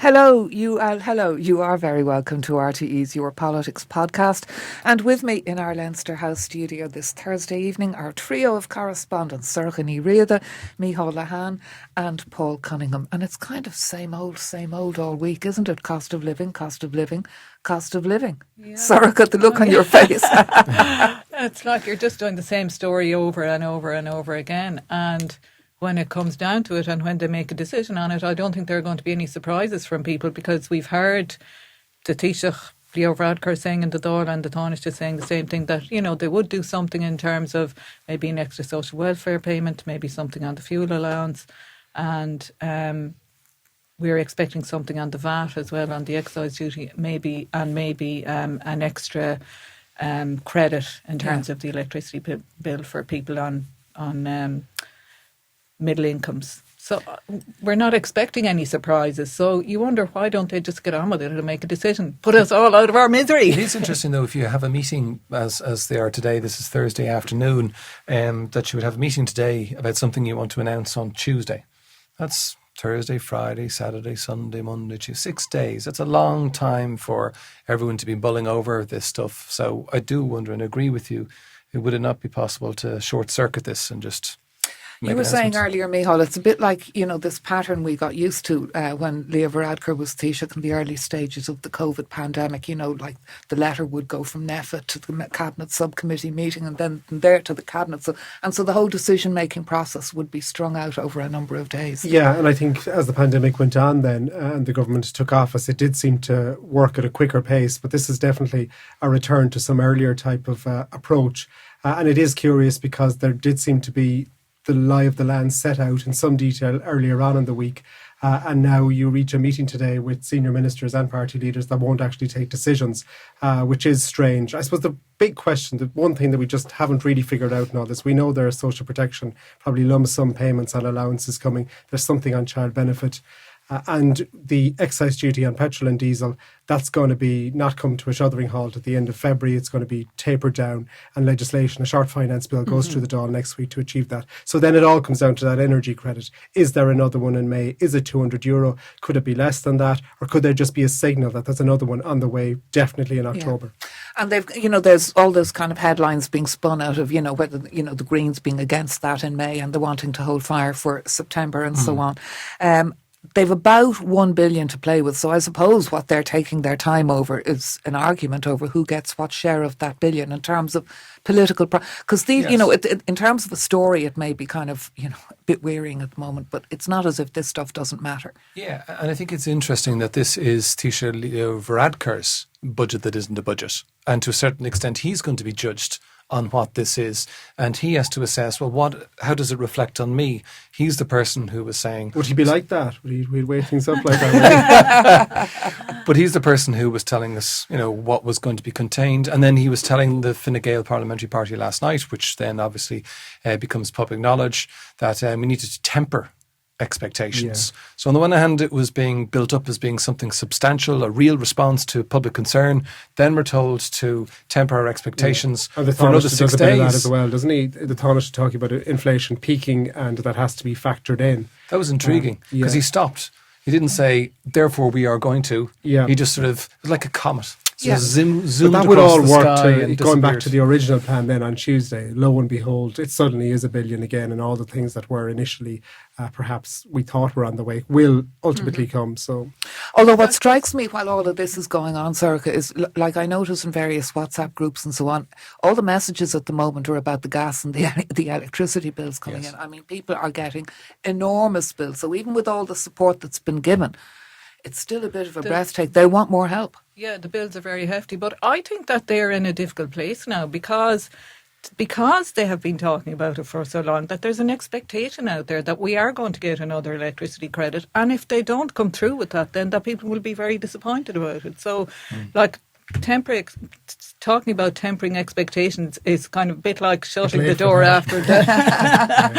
Hello, you are very welcome to RTE's Your Politics podcast. And with me in our Leinster House studio this Thursday evening, our trio of correspondents, Sorcha, Riada, Mícheál, Lehane and Paul Cunningham. And it's kind of same old all week, isn't it? Cost of living. Yeah. Sorcha, the look on your face. It's like you're just doing the same story over and over and over again. And when it comes down to it and when they make a decision on it, I don't think there are going to be any surprises from people, because we've heard the Taoiseach Leo Varadkar saying in the Dáil and the Taoiseach saying the same thing, that, you know, they would do something in terms of maybe an extra social welfare payment, maybe something on the fuel allowance, and we're expecting something on the VAT as well, on the excise duty, maybe an extra credit in terms of the electricity bill for people on middle incomes. So we're not expecting any surprises. So you wonder, why don't they just get on with it and make a decision? Put us all out of our misery. It is interesting, though, if you have a meeting as they are today, this is Thursday afternoon, that you would have a meeting today about something you want to announce on Tuesday. That's Thursday, Friday, Saturday, Sunday, Monday, Tuesday, 6 days. That's a long time for everyone to be mulling over this stuff. So I do wonder and agree with you, would it not be possible to short circuit this and just... You were saying earlier, Mícheál, it's a bit like, you know, this pattern we got used to when Leo Varadkar was Taoiseach in the early stages of the COVID pandemic. You know, like the letter would go from NEFA to the Cabinet subcommittee meeting and then from there to the Cabinet. So the whole decision-making process would be strung out over a number of days. Yeah, and I think as the pandemic went on then and the government took office, it did seem to work at a quicker pace. But this is definitely a return to some earlier type of approach. And it is curious because there did seem to be the lie of the land set out in some detail earlier on in the week. And now you reach a meeting today with senior ministers and party leaders that won't actually take decisions, which is strange. I suppose the big question, the one thing that we just haven't really figured out in all this, we know there is social protection, probably lump sum payments and allowances coming. There's something on child benefit. And the excise duty on petrol and diesel, that's going to be not come to a shuddering halt at the end of February. It's going to be tapered down, and legislation, a short finance bill, goes through the Dáil next week to achieve that. So then it all comes down to that energy credit. Is there another one in May? Is it €200? Could it be less than that? Or could there just be a signal that there's another one on the way, definitely in October? Yeah. And they've, you know, there's all those kind of headlines being spun out of, you know, whether, you know, the Greens being against that in May and they're wanting to hold fire for September and so on. They've about 1 billion to play with. So I suppose what they're taking their time over is an argument over who gets what share of that billion in terms of political... Because, you know, in terms of a story, it may be kind of, you know, a bit wearying at the moment, but it's not as if this stuff doesn't matter. Yeah, and I think it's interesting that this is Taoiseach Leo Varadkar's budget that isn't a budget. And to a certain extent, he's going to be judged on what this is, and he has to assess, well, how does it reflect on me? He's the person who was saying... Would he be like that? Would he weigh things up like that? But he's the person who was telling us, you know, what was going to be contained, and then he was telling the Fine Gael Parliamentary Party last night, which then obviously becomes public knowledge, that we needed to temper expectations. Yeah. So on the one hand, it was being built up as being something substantial, a real response to public concern. Then we're told to temper our expectations for another 6 days. That as well, doesn't he? The Taoiseach talking about inflation peaking and that has to be factored in. That was intriguing because he stopped. He didn't say, therefore we are going to. Yeah. He just sort of, it was like a comet. So zoomed that would all work going back to the original plan then on Tuesday. Lo and behold, it suddenly is $1 billion again, and all the things that were initially perhaps we thought were on the way will ultimately come. So, although what strikes me while all of this is going on, Sorcha, is like I notice in various WhatsApp groups and so on, all the messages at the moment are about the gas and the electricity bills coming in. I mean, people are getting enormous bills. So even with all the support that's been given, it's still a bit of a breathtaking. They want more help. Yeah, the bills are very hefty, but I think that they're in a difficult place now because they have been talking about it for so long, that there's an expectation out there that we are going to get another electricity credit, and if they don't come through with that, then that people will be very disappointed about it. So, like, talking about tempering expectations is kind of a bit like shutting the door after that.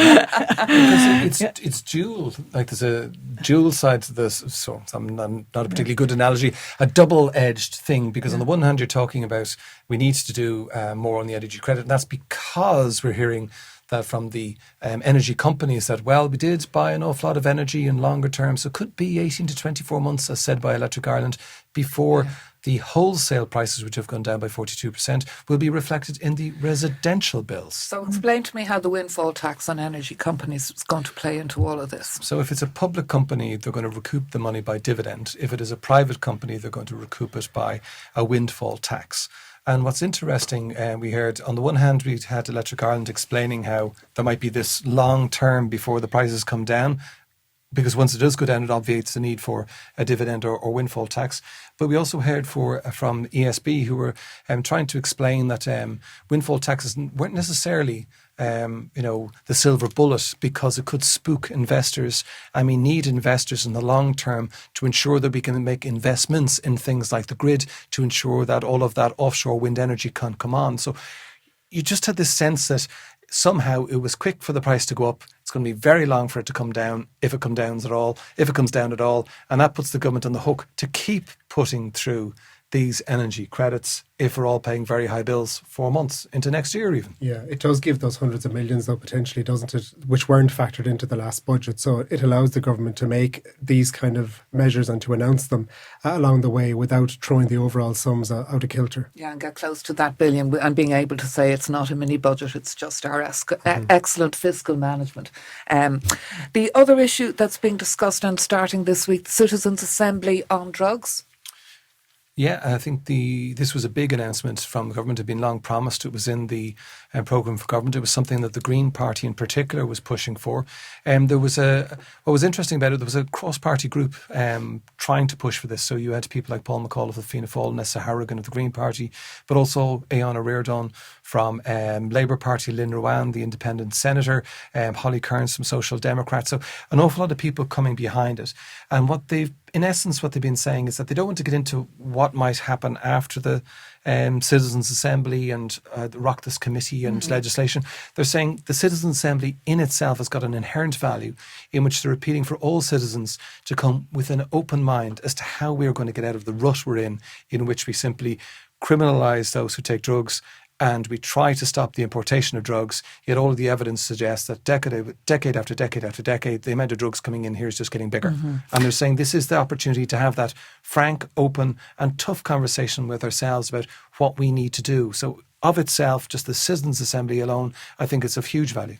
It's dual. Like there's a dual side to this. So I'm not a particularly good analogy. A double-edged thing, because on the one hand you're talking about we need to do more on the energy credit, and that's because we're hearing that from the energy companies that, well, we did buy an awful lot of energy in longer term, so it could be 18 to 24 months, as said by Electric Ireland, before the wholesale prices, which have gone down by 42%, will be reflected in the residential bills. So explain to me how the windfall tax on energy companies is going to play into all of this. So if it's a public company, they're going to recoup the money by dividend. If it is a private company, they're going to recoup it by a windfall tax. And what's interesting, we heard on the one hand, we had Electric Ireland explaining how there might be this long term before the prices come down, because once it does go down, it obviates the need for a dividend or windfall tax. But we also heard from ESB, who were trying to explain that windfall taxes weren't necessarily the silver bullet, because it could spook investors. And we need investors in the long term to ensure that we can make investments in things like the grid, to ensure that all of that offshore wind energy can come on. So you just had this sense that somehow it was quick for the price to go up. It's going to be very long for it to come down, if it comes down at all. And that puts the government on the hook to keep putting through these energy credits if we're all paying very high bills 4 months into next year even. Yeah, it does give those hundreds of millions, though, potentially, doesn't it, which weren't factored into the last budget. So it allows the government to make these kind of measures and to announce them along the way without throwing the overall sums out of kilter. Yeah, and get close to that billion and being able to say it's not a mini budget, it's just our excellent fiscal management. The other issue that's being discussed and starting this week, the Citizens' Assembly on drugs. Yeah, I think this was a big announcement from the government. It had been long promised. It was in the programme for government. It was something that the Green Party in particular was pushing for. What was interesting about it, there was a cross-party group trying to push for this. So you had people like Paul McCall of the Fianna Fáil, Nessa Harrigan of the Green Party, but also Aoife Reardon from Labour Party, Lynn Rowan, the independent senator, Holly Kearns from Social Democrats. So an awful lot of people coming behind it. And what they've been saying is that they don't want to get into what might happen after the Citizens' Assembly and the Oireachtas Committee and legislation. They're saying the Citizens' Assembly in itself has got an inherent value in which they're appealing for all citizens to come with an open mind as to how we're going to get out of the rut we're in which we simply criminalise those who take drugs and we try to stop the importation of drugs, yet all of the evidence suggests that decade after decade after decade, the amount of drugs coming in here is just getting bigger. And they're saying this is the opportunity to have that frank, open and tough conversation with ourselves about what we need to do. So of itself, just the Citizens' Assembly alone, I think it's of huge value.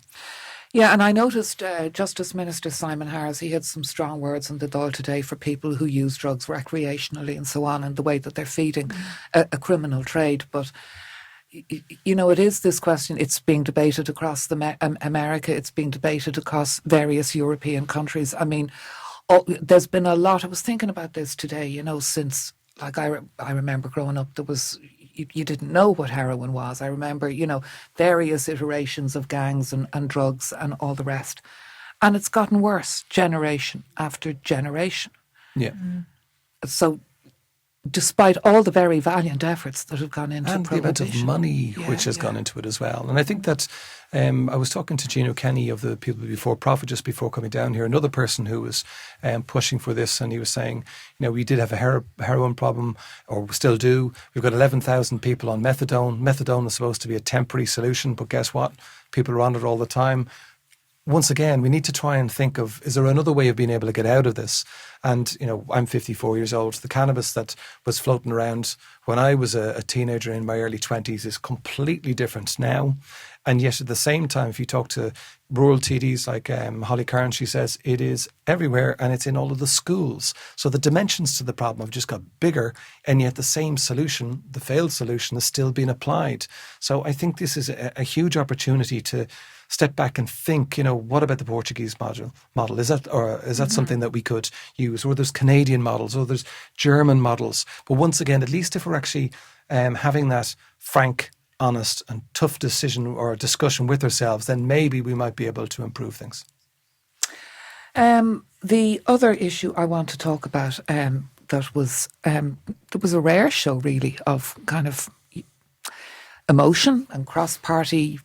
Yeah, and I noticed Justice Minister Simon Harris, he had some strong words in the Dáil today for people who use drugs recreationally and so on, and the way that they're feeding a criminal trade. But you know, it is this question, it's being debated across America, it's being debated across various European countries. I mean, there's been a lot, I was thinking about this today, you know, since, like I remember growing up, there was, you didn't know what heroin was. I remember, you know, various iterations of gangs and drugs and all the rest. And it's gotten worse, generation after generation. Yeah. So despite all the very valiant efforts that have gone into and prohibition. the amount of money which has gone into it as well. And I think that I was talking to Gino Kenny of the People Before Profit just before coming down here, another person who was pushing for this, and he was saying, you know, we did have a heroin problem, or we still do. We've got 11,000 people on methadone. Methadone is supposed to be a temporary solution, but guess what? People are on it all the time. Once again, we need to try and think of, is there another way of being able to get out of this? And, you know, I'm 54 years old. The cannabis that was floating around when I was a teenager in my early 20s is completely different now. And yet at the same time, if you talk to rural TDs like Holly Kearns, she says it is everywhere and it's in all of the schools. So the dimensions to the problem have just got bigger, and yet the same solution, the failed solution, is still being applied. So I think this is a huge opportunity to step back and think, you know, what about the Portuguese model? Is that something that we could use? Or there's Canadian models, or there's German models. But once again, at least if we're actually having that frank, honest and tough decision or discussion with ourselves, then maybe we might be able to improve things. The other issue I want to talk about there was a rare show really of kind of emotion and cross-party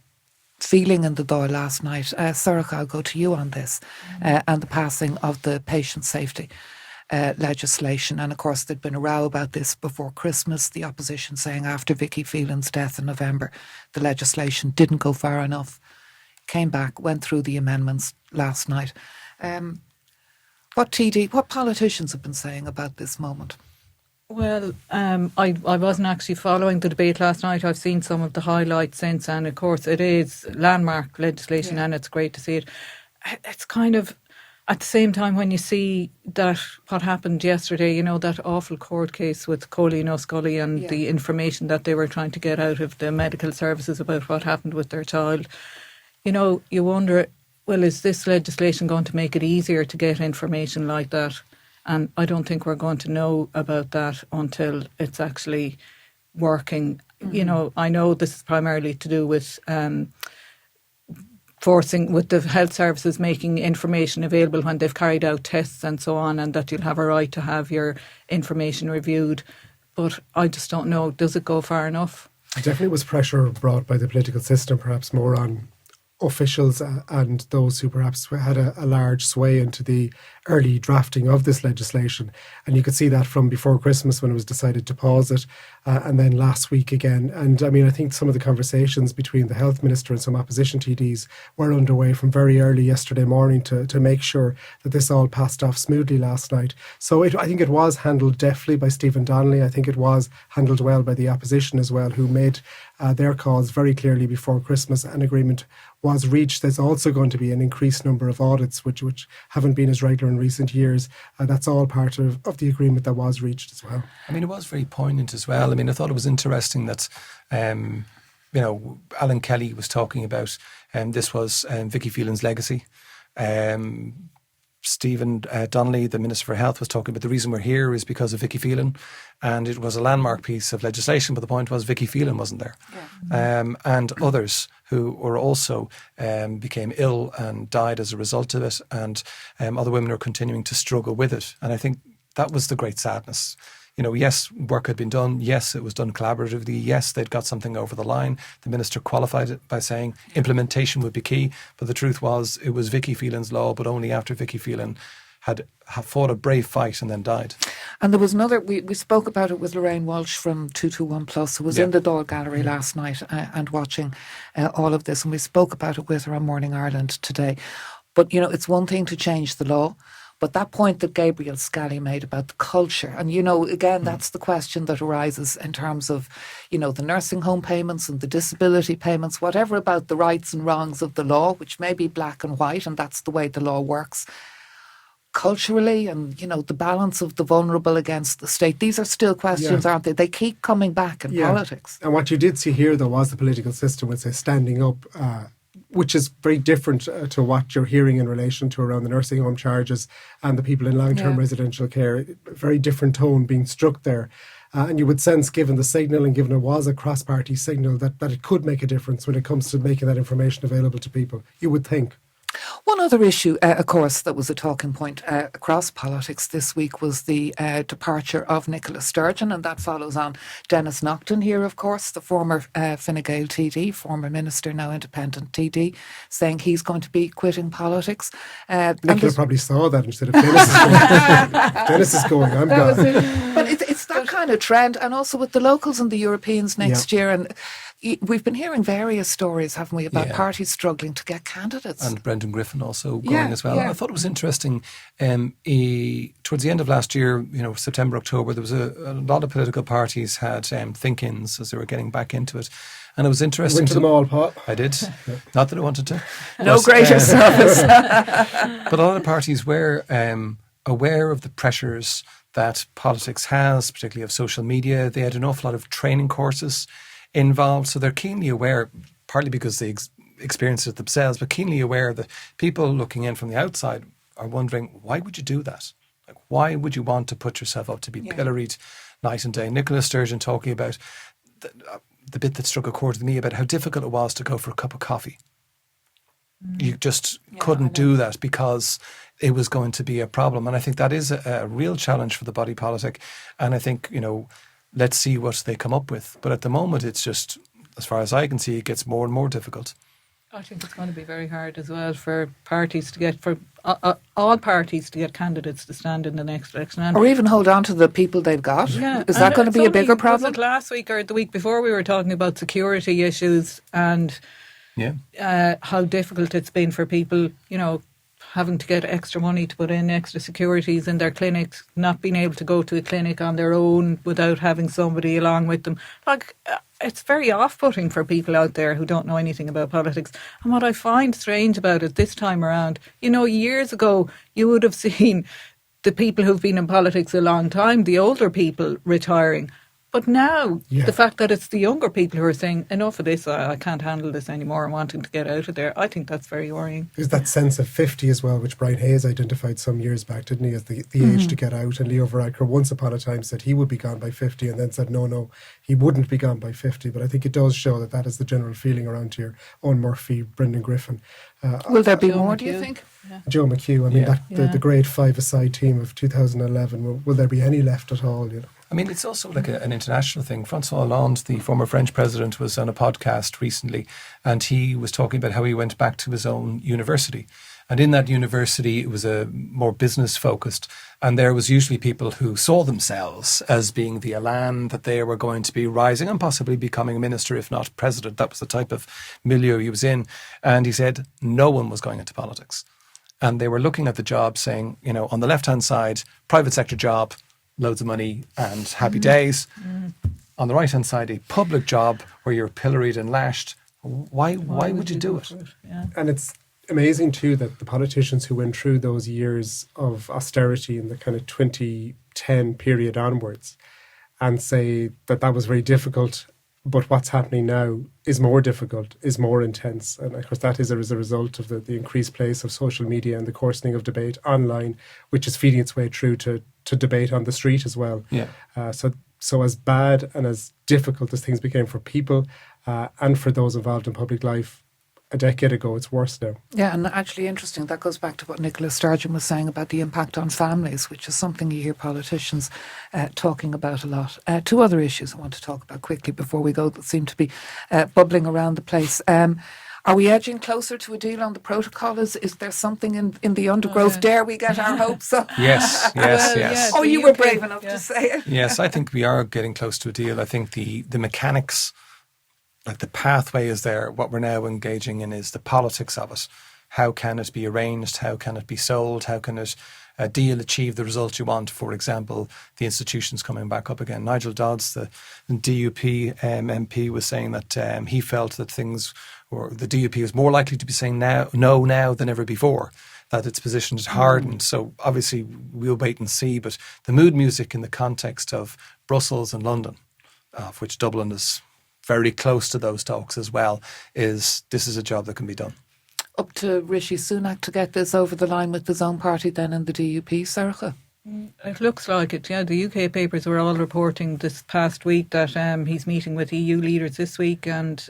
feeling in the Dáil last night. Sorcha, I'll go to you on this, and the passing of the patient safety legislation. And of course there'd been a row about this before Christmas, the opposition saying after Vicky Phelan's death in November the legislation didn't go far enough. came back, went through the amendments last night. What politicians have been saying about this moment? Well, I wasn't actually following the debate last night. I've seen some of the highlights since, and of course it is landmark legislation, and it's great to see it. It's kind of, at the same time, when you see that what happened yesterday, you know, that awful court case with Colleen O'Scully and the information that they were trying to get out of the medical services about what happened with their child, you know, you wonder, well, is this legislation going to make it easier to get information like that? And I don't think we're going to know about that until it's actually working. You know, I know this is primarily to do with forcing with the health services making information available when they've carried out tests and so on, and that you'll have a right to have your information reviewed. But I just don't know, does it go far enough? There definitely was pressure brought by the political system, perhaps more on officials and those who perhaps had a large sway into the early drafting of this legislation. And you could see that from before Christmas when it was decided to pause it, and then last week again. And I mean, I think some of the conversations between the health minister and some opposition TDs were underway from very early yesterday morning to make sure that this all passed off smoothly last night. So I think it was handled deftly by Stephen Donnelly. I think it was handled well by the opposition as well, who made their cause very clearly before Christmas. An agreement was reached. There's also going to be an increased number of audits, which haven't been as regular in recent years. That's all part of the agreement that was reached as well. I mean, it was very poignant as well. I mean, I thought it was interesting that, you know, Alan Kelly was talking about this was Vicky Phelan's legacy. Stephen Donnelly, the Minister for Health, was talking about the reason we're here is because of Vicky Phelan, and it was a landmark piece of legislation, but the point was Vicky Phelan wasn't there. And others who were also became ill and died as a result of it, and other women are continuing to struggle with it. And I think that was the great sadness. You know, yes, work had been done. Yes, it was done collaboratively. Yes, they'd got something over the line. The minister qualified it by saying implementation would be key. But the truth was it was Vicky Phelan's law, but only after Vicky Phelan had fought a brave fight and then died. And there was another, we spoke about it with Lorraine Walsh from 221 Plus, who was in the Dáil Gallery last night and watching all of this. And we spoke about it with her on Morning Ireland today. But, you know, it's one thing to change the law. But that point that Gabriel Scally made about the culture, and, you know, again, that's the question that arises in terms of, you know, the nursing home payments and the disability payments, whatever about the rights and wrongs of the law, which may be black and white, and that's the way the law works. Culturally, and, you know, the balance of the vulnerable against the state, these are still questions, aren't they? They keep coming back in politics. And what you did see here, though, was the political system would say standing up, which is very different to what you're hearing in relation to around the nursing home charges and the people in long-term residential care. Very different tone being struck there. And you would sense, given the signal and given it was a cross-party signal, that it could make a difference when it comes to making that information available to people, you would think. One other issue, of course, that was a talking point across politics this week was the departure of Nicola Sturgeon, and that follows on Denis Naughton here, of course, the former Fine Gael TD, former minister, now independent TD, saying he's going to be quitting politics. Nicola probably saw that instead of Denis is going. Denis is going, I'm gone. But it's that kind of trend, and also with the locals and the Europeans next year, and we've been hearing various stories, haven't we, about parties struggling to get candidates. And Brendan Griffin also going as well. I thought it was interesting. Towards the end of last year, you know, September, October, there was a lot of political parties had think-ins as they were getting back into it. And it was interesting. Went to them all, Pat. I did. Not that I wanted to. No greater service. But a lot of parties were aware of the pressures that politics has, particularly of social media. They had an awful lot of training courses involved, so they're keenly aware, partly because they experience it themselves, but keenly aware that people looking in from the outside are wondering, why would you do that? Like, why would you want to put yourself up to be pilloried night and day? Nicola Sturgeon talking about the bit that struck a chord with me about how difficult it was to go for a cup of coffee. You just couldn't do that because it was going to be a problem. And I think that is a real challenge for the body politic. And I think, you know, let's see what they come up with. But at the moment, it's just, as far as I can see, it gets more and more difficult. I think it's going to be very hard as well for parties to get, for all parties to get candidates to stand in the next election. Or even hold on to the people they've got. Yeah. Is that going to be a bigger problem? Was it last week or the week before we were talking about security issues and how difficult it's been for people, having to get extra money to put in extra securities in their clinics, not being able to go to a clinic on their own without having somebody along with them. It's very off-putting for people out there who don't know anything about politics. And what I find strange about it this time around, years ago, you would have seen the people who've been in politics a long time, the older people retiring. But now, the fact that it's the younger people who are saying, enough of this, I can't handle this anymore, and wanting to get out of there, I think that's very worrying. There's that sense of 50 as well, which Brian Hayes identified some years back, didn't he, as the age to get out. And Leo Varadkar once upon a time said he would be gone by 50 and then said, no, he wouldn't be gone by 50. But I think it does show that is the general feeling around here. Owen Murphy, Brendan Griffin. Will there be more, do you think? Yeah. Joe McHugh, the great five-a-side team of 2011, will there be any left at all, I mean, it's also like an international thing. François Hollande, the former French president, was on a podcast recently, and he was talking about how he went back to his own university. And in that university, it was a more business focused. And there was usually people who saw themselves as being the Elan, that they were going to be rising and possibly becoming a minister, if not president. That was the type of milieu he was in. And he said no one was going into politics. And they were looking at the job saying, on the left-hand side, private sector job, loads of money and happy days. On the right-hand side, a public job where you're pilloried and lashed. Why would you do it? Yeah. And it's amazing too that the politicians who went through those years of austerity in the kind of 2010 period onwards and say that was very difficult, but what's happening now is more difficult, is more intense. And of course that is as a result of the increased place of social media and the coarsening of debate online, which is feeding its way through to debate on the street as well. Yeah. So as bad and as difficult as things became for people and for those involved in public life a decade ago, it's worse now. Yeah, and actually interesting, that goes back to what Nicola Sturgeon was saying about the impact on families, which is something you hear politicians talking about a lot. Two other issues I want to talk about quickly before we go that seem to be bubbling around the place. Are we edging closer to a deal on the protocol? Is there something in the undergrowth? Dare we get our hopes up? Yes. Yeah, Oh, you were brave enough to say it. Yes, I think we are getting close to a deal. I think the mechanics, like the pathway is there. What we're now engaging in is the politics of it. How can it be arranged? How can it be sold? How can a deal achieve the result you want? For example, the institutions coming back up again. Nigel Dodds, the DUP MP, was saying that he felt that the DUP was more likely to be saying no now than ever before, that its position had hardened. So obviously we'll wait and see. But the mood music in the context of Brussels and London, of which Dublin is very close to those talks as well, this is a job that can be done. Up to Rishi Sunak to get this over the line with his own party then in the DUP, Sorcha? It looks like it, yeah. The UK papers were all reporting this past week that he's meeting with EU leaders this week, and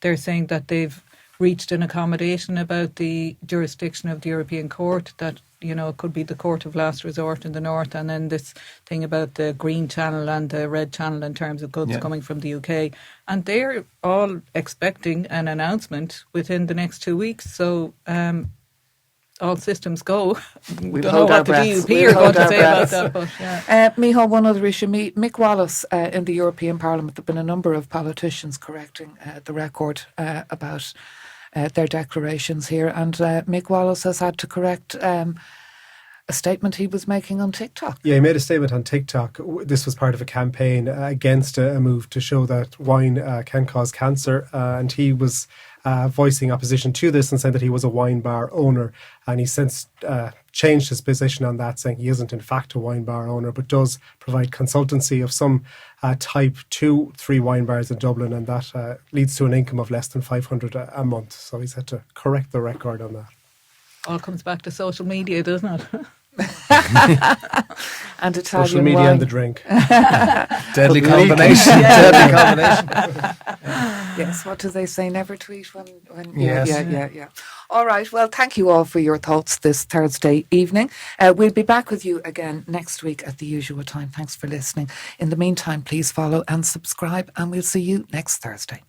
they're saying that they've reached an accommodation about the jurisdiction of the European Court, that it could be the court of last resort in the north, and then this thing about the green channel and the red channel in terms of goods coming from the UK. And they're all expecting an announcement within the next 2 weeks. So all systems go. We'll don't know what the DUP are going to say about that. But, Mícheál, one other issue. Mick Wallace in the European Parliament, there have been a number of politicians correcting the record about their declarations here, and Mick Wallace has had to correct a statement he was making on TikTok. Yeah, he made a statement on TikTok. This was part of a campaign against a move to show that wine can cause cancer, and he was voicing opposition to this and saying that he was a wine bar owner, and he since changed his position on that, saying he isn't in fact a wine bar owner but does provide consultancy of some type to 3 wine bars in Dublin, and that leads to an income of less than 500 a month. So he's had to correct the record on that. all comes back to social media, doesn't it? And Italian social media wine. and the drink. Deadly combination. Deadly combination. Yes, what do they say? Never tweet when Yes. Yeah. All right, well, thank you all for your thoughts this Thursday evening. We'll be back with you again next week at the usual time. Thanks for listening. In the meantime, please follow and subscribe, and we'll see you next Thursday.